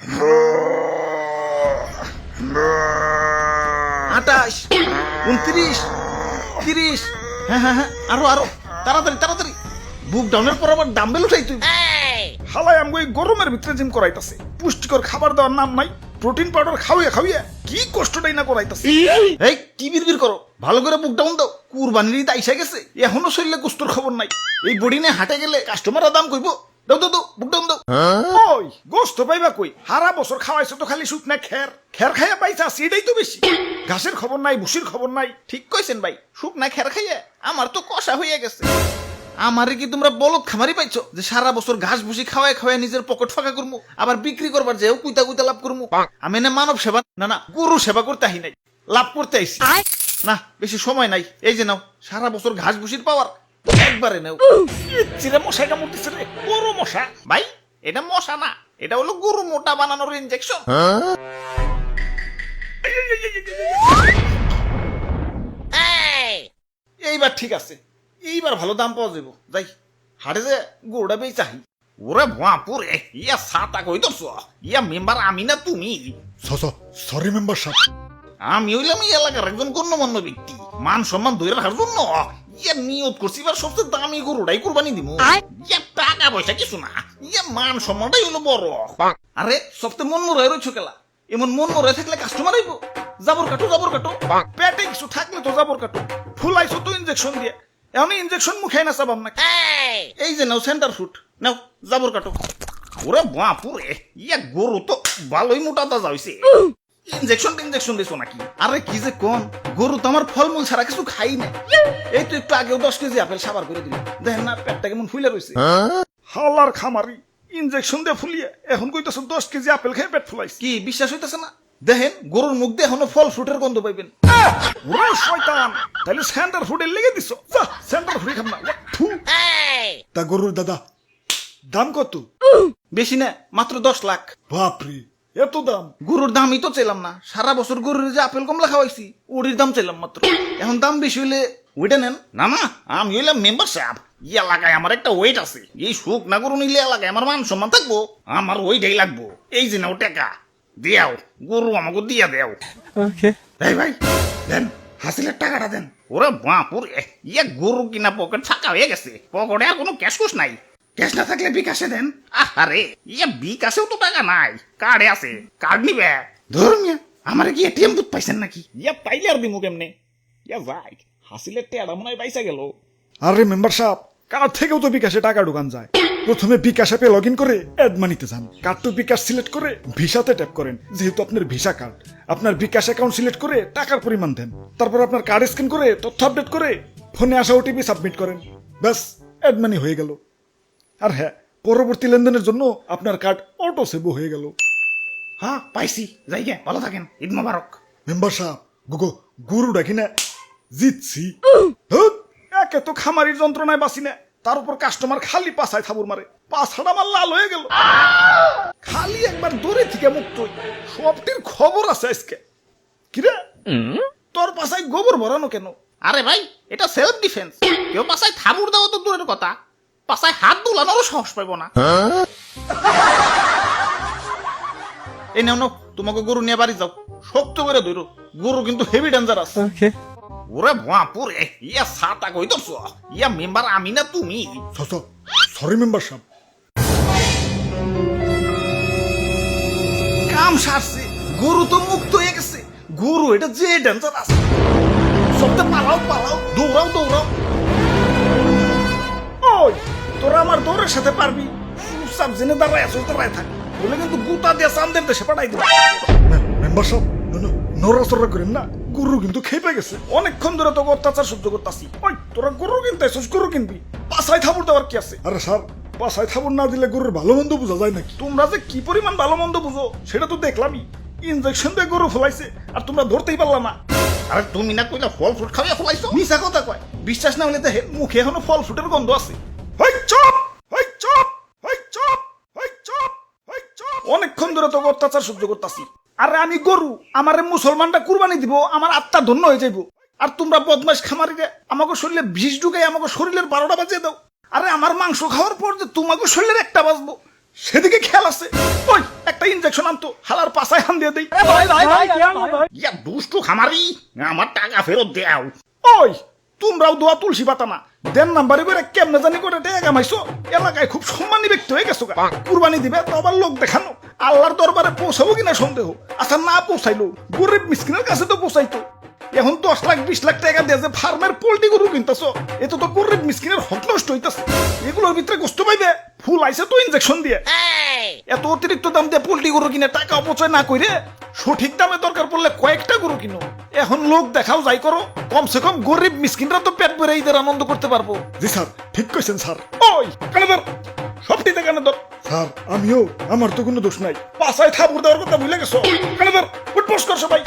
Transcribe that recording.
28, 29, 30। হ্যাঁ হ্যাঁ হ্যাঁ, আরো আরো, তাড়াতাড়ি তাড়াতাড়ি। বুক ডাউনের পর আবার ডাম্বেল উঠাই তুই। হালাই আমি ওই গরমের ভিতরে জিম করাইতাছে, পুষ্টিকর খাবার দেওয়ার নাম নাই, প্রোটিন পাউডার খাওয়াইয়া খাওয়াইয়া কি কষ্টটাই না করাইতাছে। এই কি বিড়বিড় করো, ভালো করে বুক ডাউন দাও। কুরবানির ঈদ আইসা গেছে, এখনো শরীরে গোস্তর খবর নাই। এই বডি নিয়ে হাটে গেলে কাস্টমাররা দাম কইবো। দাও দাও দাও, বুক ডাউন দাও। ওই গোস্ত পাইবা কই? সারা বছর খাওয়াইছো তো খালি শুকনা খের, খের খাইয়া পাইছা সেটাই তো বেশি। ঘাসের খবর নাই, ভুসির খবর নাই। ঠিক কইছেন ভাই, শুকনা খের খাইয়ে আমার তো কষা হইয়া গেছে। আমারে কি তোমরা বলদ খামারি পাইছো যে সারা বছর ঘাস ভুসি খাওয়ায় খাওয়ায় নিজের পকেট ফাঁকা করবো, আবার বিক্রি করবার যেও কুইতা কুইতা লাভ করবো? আমি না মানব সেবা না গরু সেবা করতে আহি নাই, লাভ করতে আইছি। না বেশি সময় নাই, এই যে নাও সারা বছর ঘাস ভুসির পাওয়ার, একবারে নাও। চিরে মশাই কামড়তেছে রে, বড় মশা। ভাই এটা মশা না, এটা হলো গরু মোটা বানানোর ইনজেকশন। এইবার ঠিক আছে, এইবার ভালো দাম পাওয়া যাবো। যাই হাটে যে গরুটা বেই চাই। ওরে বাপুরে, ইয়া সাতা কই তো ইয়া মেম্বার আমি না তুমি? সরি মেম্বার সাহেব। আমি হইলাম এই এলাকার একজন গণ্যমান্য ব্যক্তি, মান সম্মান ধরে রাখার জন্য ইয়া নিয়ত করছি এবার সবচেয়ে দামি গরুটাই কুরবানি দিব। ইয়া টাকা পয়সা কিছু না, ইয়া মান সম্মানটাই হলো বড়। আরে সবচেয়ে মন মরাই রয়েছে খেলা, এমন মন মরাই থাকলে কাস্টমার আইবো। জাবর কাটো জাবর কাটো, পেটে কিছু থাকলে তো জাবর কাটো। ফুলাইছো তো ইনজেকশন দিয়ে, এখন ইনজেকশন মুখে না চাবাম না। এই যে নাও সেন্টার ফুট, নাও জাবর কাটো। ওরে বাপুরে, ইয়া গরু তো ভালোই মোটা তাজা হইছে। ইনজেকশন দিছো নাকি? আরে কি যে কোন, গরু তো আমার ফলমূল ছাড়া কিছু খাই না। এই তো একটু আগেও 10 কেজি আপেল সাবার করে দিল, দেখেন না পেটটা কেমন ফুলে রয়েছে। হালার খামারি, ইনজেকশন দিয়ে ফুলিয়ে এখন কইতাছো 10 কেজি আপেল খেয়ে পেট ফুলাইছে। কি বিশ্বাস হইতেছে না? দেখেন গরুর মুখ দিয়ে এখনো ফল ফ্রুটের গন্ধ পাইবেন। ওরে শয়তান, তাহলে সেন্টার ফুডের লেগে দিছো। যা সেন্টার ফুডে খাম না। তা গরুর দাদা দাম কত? বেশি না, মাত্র 10 লাখ। বাপরে, এত দাম? গরুর দামই তো চাইলাম না, সারা বছর গরুর যে আপেল কমলা খাওয়াইছি ওটির দাম চাইলাম মাত্র। এখন দাম বেশি হইলে ওইটা নেন। না না, আমি হইলাম মেম্বার সাহেব, এই এলাকায় আমার একটা ওয়েট আছে। এই সুখ না গরু নিলে এলাকায় আমার মান সম্মান থাকবো, আমার ওইটাই লাগবো। এই যে নাও টাকা দিয়াও, গরু আমাকে দিয়া দেও। এই ভাই দেন, হাসিলের টাকাটা দেন। ওরে বাপুরে, ইয়া গরু কিনা পকেট ফাঁকা হয়ে গেছে, পকেটে আর কোনো ক্যাশ কুশ নাই। ক্যাশ না থাকলে বিকাশে দেন। আরে ইয়া বিকাশেও তো টাকা নাই, কার্ডে আছে, কার্ড নিবে। ধরুন আমার কি এটিএম বুথ পাইছেন নাকি? ইয়া পাইলে আর দিমু কেমনে? ইয়া ভাই হাসিলের টেড়া মনে হয় পাইসা গেল। আরে মেম্বার সাহেব, কার্ড থেকেও তো বিকাশে টাকা ঢুকান যায়। প্রথমে বিকাশ অ্যাপে লগ ইন করে অ্যাড মানিতে যান, কার্ড টু বিকাশ সিলেক্ট করে ভিসাতে ট্যাপ করেন। যেহেতু আপনার ভিসা কার্ড, আপনার বিকাশ অ্যাকাউন্ট সিলেক্ট করে টাকার পরিমাণ দেন। তারপর আপনার কার্ড স্ক্যান করে তথ্য আপডেট করে ফোনে আসা ওটিপি সাবমিট করেন। ব্যাস, অ্যাড মানি হয়ে গেল। আর হ্যাঁ, পরবর্তী লেনদেনের জন্য আপনার কার্ড অটো সেভও হয়ে গেল। হ্যাঁ পাইছি, যাই গে, ভালো থাকেন, ঈদ মোবারক। মেম্বার সাহেব, গরু ডাকি না জিতছি। একে তো খামারির যন্ত্রণায় বাঁচি না, তার উপর কাস্টমার খালি পাছায় থাবুর মারে, পাছাটা আমার লাল হয়ে গেল। খালি একবার দূরে থেকে মুক্ত হই, সবটির খবর আছে আজকে। কিরে তোর পাছায় গোবর ভরানো কেন? আরে ভাই এটা সেলফ ডিফেন্স, কেউ পাছায় থাবুর দেওয়া তো দূরের কথা, পাছায় হাত দুলানোরও সাহস পাইব না। এই নাও নাও, তোমাকে গরু নিয়ে বাড়ি যাও, শক্ত করে ধরো, গরু কিন্তু হেভি ডেঞ্জারাস। ওরে বাপুরে, ইয়া সাতা কই তো ইয়া মেম্বার আমি না তুমি? সরি মেম্বার সাহেব। কাম সারছে, গরু তো মুক্ত হয়ে গেছে। গরু এটা যে ডেঞ্জারাস, সবটা পালাও পালাও, দৌড়াও দৌড়াও। ওই তোরা আমার দৌড়ের সাথে পারবি? চুপচাপ জেনে দাঁড়ায় আসো, দাঁড়ায় থাক, বলে কিন্তু গুতা দিয়ে চান্দের দেশে পাঠাই দেবো। মেম্বার সাহেব নড়াচড়া করেন না, গরু কিন্তু খেপে গেছে। অনেকক্ষণ ধরে তো অত্যাচার সহ্য করতেছি। ওই তোরা গরু কিনতে আসছিস, গরু কিনবি, পাছায় থাবুর দেওয়ার কি আছে? আরে স্যার, পাছায় থাবুর না দিলে গরুর ভালো মন্দ বোঝা যায় নাকি? তোমরা যে কি পরিমাণ ভালো মন্দ বুঝো সেটা তো দেখলামই। ইনজেকশন দিয়ে গরু ফলাইছে আর তোমরা ধরতেই পারলাম না। আরে তুমি না কইলা ফল ফ্রুট খাওয়া ফলাইছো? মিছা কথা কয়, বিশ্বাস না হলে দেখে মুখে এখনো ফল ফ্রুটের গন্ধ আছে। অনেকক্ষণ ধরে তো অত্যাচার সহ্য করতেছি। আরে আমি গরু, আমারে মুসলমানটা কুরবানি দিব, আমার আত্মা ধন্য হয়ে যাইব। আর তোমরা বদমাশ খামারিরে আমাকে শরীরে বিষ ঢুকাই আমাকে শরীরের 12টা বাজিয়ে দাও। আরে আমার মাংস খাওয়ার পর যে তোমাকে শরীরের একটা বাজবো সেদিকে খেয়াল আছে। ওই একটা ইনজেকশন আনতো, হালার পাছায় হান দিয়ে দেই। ইয়া দুষ্টু খামারি, আমার টাকা ফেরত দেও। ওই তোমরাও দোয়া তুলসী পাতা না, দেন নাম্বারে করে কেমনে জানি করে টাকা কামাইছো, এলাকায় খুব সম্মানী ব্যক্তি হয়ে গেছো। কুরবানি দিবে তো আবার লোক দেখানো, আল্লাহর দরবারে পৌঁছাবো কিনা সন্দেহ। আচ্ছা না পৌঁছাইলো, গরিব মিসকিনের কাছে তো পৌঁছাইতো। এখন 10 লাখ 20 লাখ টাকা দিয়ে যে ফার্মের পোল্ট্রি গরু কিনতেছ, এত তো গরিব মিসকিনের হক নষ্ট হইতাছে। এগুলোর ভিতরে গোস্ত পাইবে, ফুল আইছে তো ইনজেকশন দিয়ে। এত অতিরিক্ত দাম দিয়ে পোল্ট্রি গরু কিনে টাকা অপচয় না কইরে সঠিক দামে দরকার পড়লে কয়েকটা গরু কিনো। এখন লোক দেখাও যাই করো, কমসে কম গরিব মিসকিনরা তো পেট ভরে ঈদের আনন্দ করতে পারবো। জি স্যার, ঠিক কইছেন স্যার। ওই কানে ধর, সবটিতে কানে ধর। স্যার আমিও, আমার তো কোনো দোষ নাই। পাছায় থাপুর দেওয়ার কথা ভুলে গেছো। কানে ধর, উঠবোস কর সবাই।